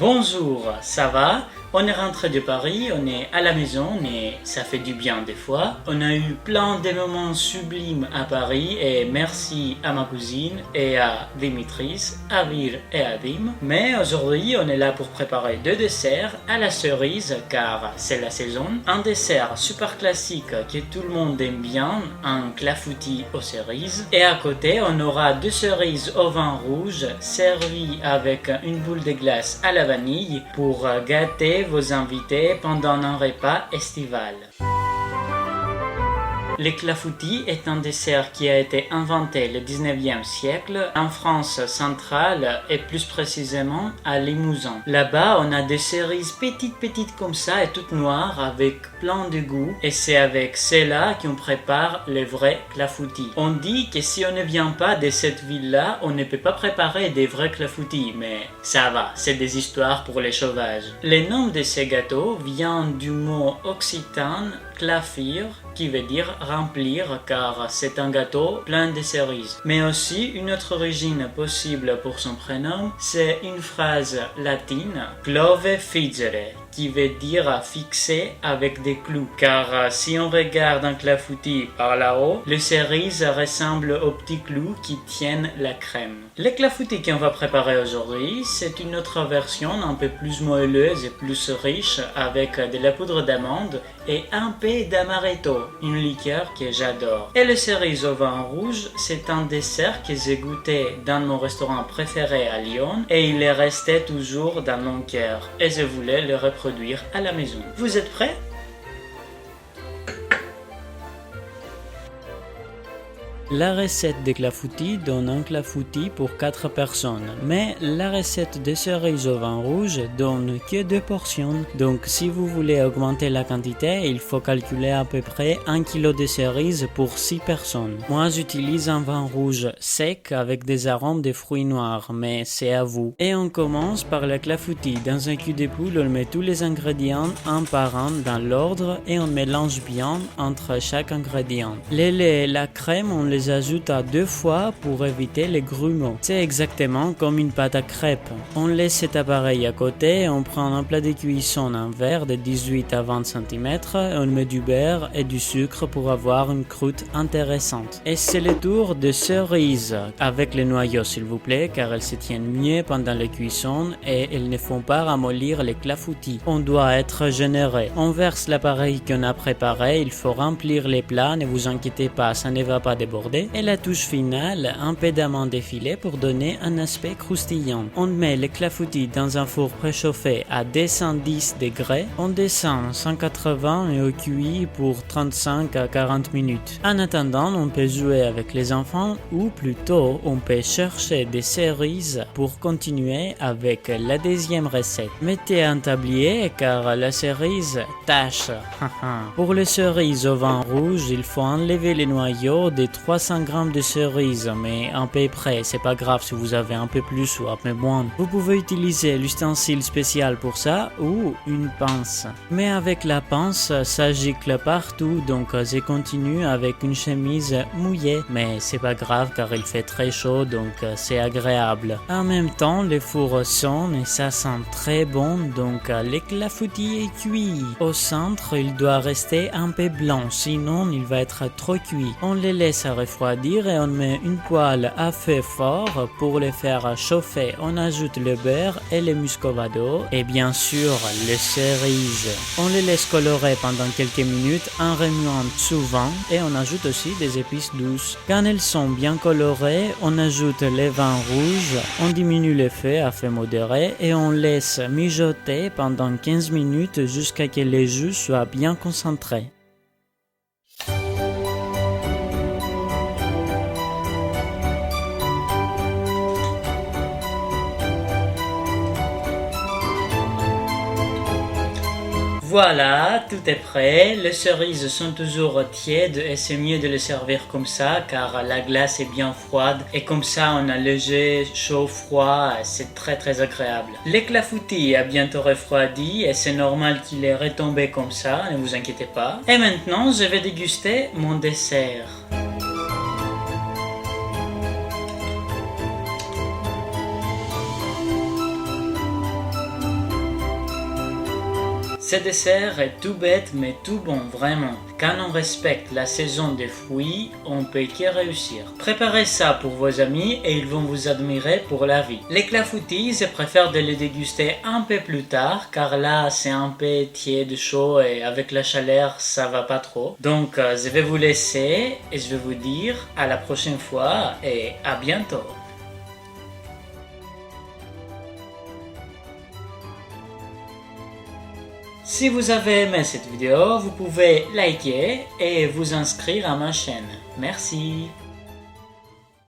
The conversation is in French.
Bonjour, ça va? On est rentré de Paris, on est à la maison et ça fait du bien des fois. On a eu plein de moments sublimes à Paris et merci à ma cousine et à Dimitris, Avir et Adim. Mais aujourd'hui, on est là pour préparer deux desserts à la cerise car c'est la saison. Un dessert super classique que tout le monde aime bien, un clafoutis aux cerises. Et à côté, on aura deux cerises au vin rouge servies avec une boule de glace à la vanille pour gâter vos invités pendant un repas estival. Le clafoutis est un dessert qui a été inventé le 19e siècle en France centrale et plus précisément à Limousin. Là-bas, on a des cerises petites comme ça et toutes noires avec plein de goût et c'est avec cela qu'on prépare le vrai clafoutis. On dit que si on ne vient pas de cette ville-là, on ne peut pas préparer des vrais clafoutis, mais ça va, c'est des histoires pour les sauvages. Le nom de ces gâteaux vient du mot occitan clafir, qui veut dire remplir car c'est un gâteau plein de cerises. Mais aussi une autre origine possible pour son prénom, c'est une phrase latine clove figere, qui veut dire fixer avec des clous. Car si on regarde un clafoutis par là-haut, les cerises ressemblent aux petits clous qui tiennent la crème. Le clafoutis qu'on va préparer aujourd'hui, c'est une autre version un peu plus moelleuse et plus riche avec de la poudre d'amande et un peu d'amaretto, une liqueur que j'adore. Et le cerise au vin rouge, c'est un dessert que j'ai goûté dans mon restaurant préféré à Lyon et il est resté toujours dans mon cœur et je voulais le reproduire à la maison. Vous êtes prêts? La recette de clafoutis donne un clafoutis pour 4 personnes, mais la recette de cerises au vin rouge donne que 2 portions. Donc si vous voulez augmenter la quantité, il faut calculer à peu près 1 kg de cerises pour 6 personnes. Moi j'utilise un vin rouge sec avec des arômes de fruits noirs, mais c'est à vous. Et on commence par le clafoutis. Dans un cul de poule, on met tous les ingrédients un par un dans l'ordre et on mélange bien entre chaque ingrédient. Le lait et la crème, on les ajoute à 2 fois pour éviter les grumeaux. C'est exactement comme une pâte à crêpes. On laisse cet appareil à côté, on prend un plat de cuisson en verre de 18 à 20 cm, on met du beurre et du sucre pour avoir une croûte intéressante. Et c'est le tour de cerises avec les noyaux s'il vous plaît, car elles se tiennent mieux pendant la cuisson et elles ne font pas ramollir les clafoutis. On doit être généreux. On verse l'appareil qu'on a préparé, il faut remplir les plats, ne vous inquiétez pas, ça ne va pas déborder. Et la touche finale, un peu d'amande effilée pour donner un aspect croustillant. On met les clafoutis dans un four préchauffé à 210 degrés. On descend 180 et au cuit pour 35 à 40 minutes. En attendant, on peut jouer avec les enfants ou plutôt on peut chercher des cerises pour continuer avec la deuxième recette. Mettez un tablier car la cerise tâche. Pour les cerises au vin rouge, il faut enlever les noyaux des 300 g de cerises, mais à peu près, c'est pas grave si vous avez un peu plus ou un peu moins. Vous pouvez utiliser l'ustensile spécial pour ça ou une pince. Mais avec la pince, ça gicle partout, donc je continue avec une chemise mouillée. Mais c'est pas grave car il fait très chaud, donc c'est agréable. En même temps, le four sonne et ça sent très bon, donc le clafoutis est cuit. Au centre, il doit rester un peu blanc, sinon il va être trop cuit. On les laisse refroidir et on met une poêle à feu fort pour les faire chauffer. On ajoute le beurre et le muscovado et bien sûr les cerises. On les laisse colorer pendant quelques minutes en remuant souvent et on ajoute aussi des épices douces. Quand elles sont bien colorées, on ajoute les vins rouges, on diminue le feu à feu modéré et on laisse mijoter pendant 15 minutes jusqu'à ce que les jus soient bien concentrés. Voilà, tout est prêt. Les cerises sont toujours tièdes et c'est mieux de les servir comme ça car la glace est bien froide et comme ça on a léger, chaud, froid, c'est très agréable. Le clafoutis a bientôt refroidi et c'est normal qu'il est retombé comme ça, ne vous inquiétez pas. Et maintenant je vais déguster mon dessert. Ce dessert est tout bête mais tout bon, vraiment. Quand on respecte la saison des fruits, on peut que réussir. Préparez ça pour vos amis et ils vont vous admirer pour la vie. Les clafoutis, je préfère de les déguster un peu plus tard car là c'est un peu tiède, chaud et avec la chaleur ça va pas trop. Donc je vais vous laisser et je vais vous dire à la prochaine fois et à bientôt. Si vous avez aimé cette vidéo, vous pouvez liker et vous inscrire à ma chaîne. Merci.